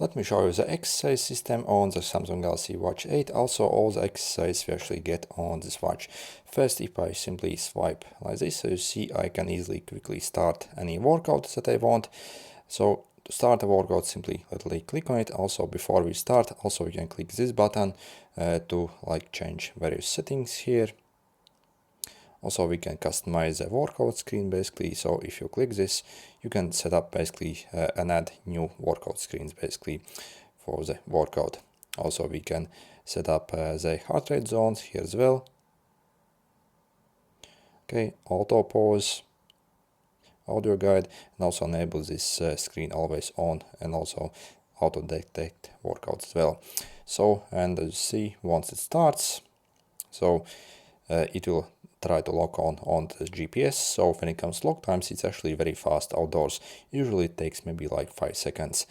Let me show you the exercise system on the Samsung Galaxy Watch 8. Also, all the exercise we actually get on this watch. First, if I simply swipe like this, so you see I can easily quickly start any workout that I want. So to start a workout, simply literally click on it. Also, before we start, also you can click this button to change various settings here. Also, we can customize the workout screen basically. So if you click this, you can set up basically and add new workout screens basically for the workout. Also, we can set up the heart rate zones here as well. Okay, auto pause, audio guide, and also enable this screen always on, and also auto detect workouts as well. So, and as you see, once it starts, so it will try to lock on the GPS. So when it comes to lock times, it's actually very fast outdoors. Usually it takes maybe like 5 seconds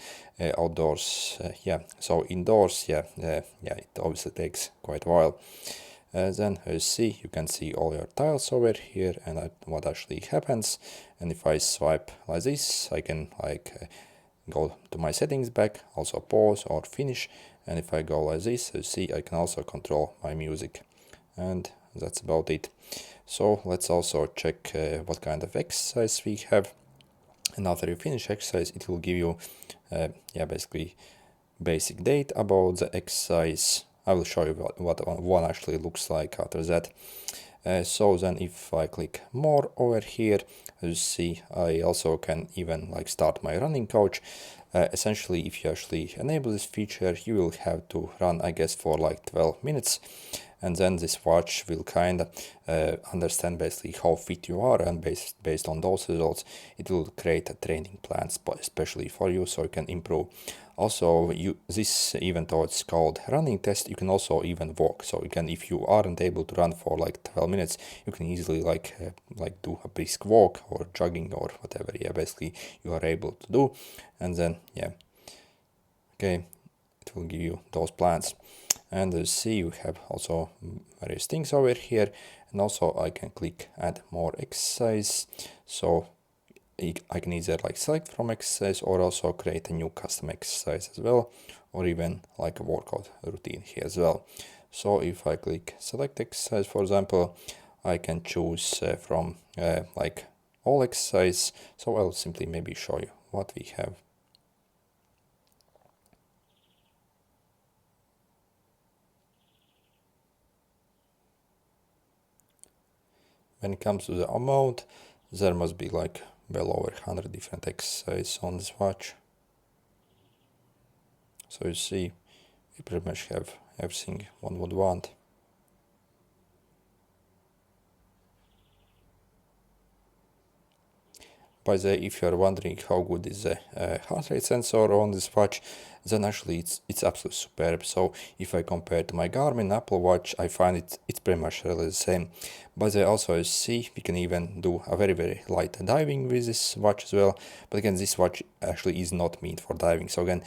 outdoors. So indoors, it obviously takes quite a while. Then as you see, you can see all your tiles over here and what actually happens. And if I swipe like this, I can go to my settings back, also pause or finish. And if I go like this, you see I can also control my music. And that's about it. So let's also check what kind of exercise we have. And after you finish exercise, it will give you basically basic data about the exercise. I will show you what one actually looks like after that. So then if I click more over here, as you see, I also can even start my running coach. Essentially, if you actually enable this feature, you will have to run, I guess, for 12 minutes. And then this watch will kind of understand basically how fit you are, and based on those results, it will create a training plan especially for you, so you can improve. Also, this even though it's called running test, you can also even walk. So you can, if you aren't able to run for 12 minutes, you can easily do a brisk walk or jogging or whatever. Basically you are able to do, and then it will give you those plans. And as you see, you have also various things over here, and also I can click add more exercise. So I can either select from exercise or also create a new custom exercise as well, or even a workout routine here as well. So if I click select exercise, for example, I can choose from all exercise. So I'll simply maybe show you what we have. When it comes to the amount, there must be well over 100 different exercises on this watch. So you see, we pretty much have everything one would want. By the way, if you are wondering how good is the heart rate sensor on this watch, then actually it's absolutely superb. So if I compare to my Garmin Apple Watch, I find it's pretty much really the same. By the way, also as you see, we can even do a very, very light diving with this watch as well. But again, this watch actually is not meant for diving. So again,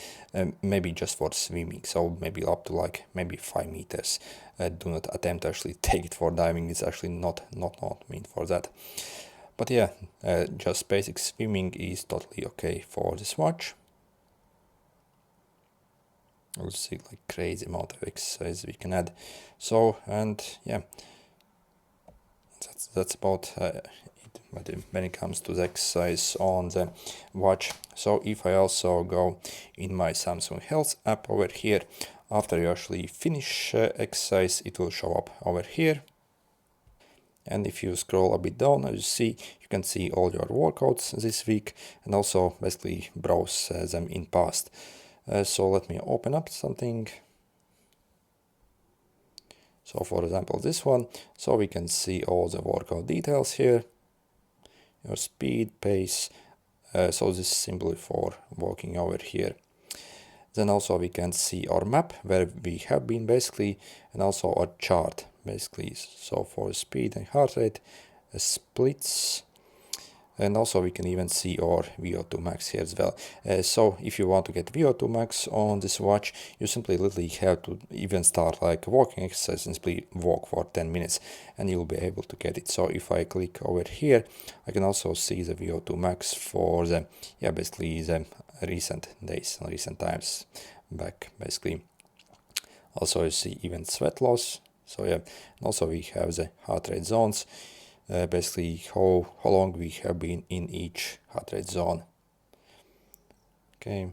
maybe just for swimming. So maybe up to maybe 5 meters. Do not attempt to actually take it for diving. It's actually not meant for that. But just basic swimming is totally okay for this watch. We'll see crazy amount of exercise we can add. So, and that's about it when it comes to the exercise on the watch. So if I also go in my Samsung Health app over here, after you actually finish exercise, it will show up over here. And if you scroll a bit down, as you see, you can see all your workouts this week, and also basically browse them in past. So let me open up something. So for example, this one, so we can see all the workout details here, your speed, pace. So this is simply for walking over here. Then also we can see our map where we have been basically, and also our chart basically. So for speed and heart rate, splits, and also we can even see our VO2 max here as well. So if you want to get VO2 max on this watch, you simply literally have to even start walking exercise and simply walk for 10 minutes and you'll be able to get it. So if I click over here, I can also see the VO2 max for the basically the recent days and recent times back, basically. Also you see even sweat loss. So yeah, and also we have the heart rate zones, basically how long we have been in each heart rate zone. Okay,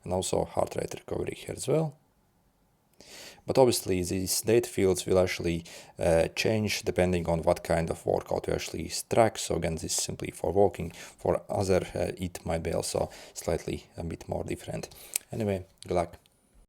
and also heart rate recovery here as well. But obviously these data fields will actually change depending on what kind of workout you actually track. So again, this is simply for walking. For other, it might be also slightly a bit more different. Anyway, good luck.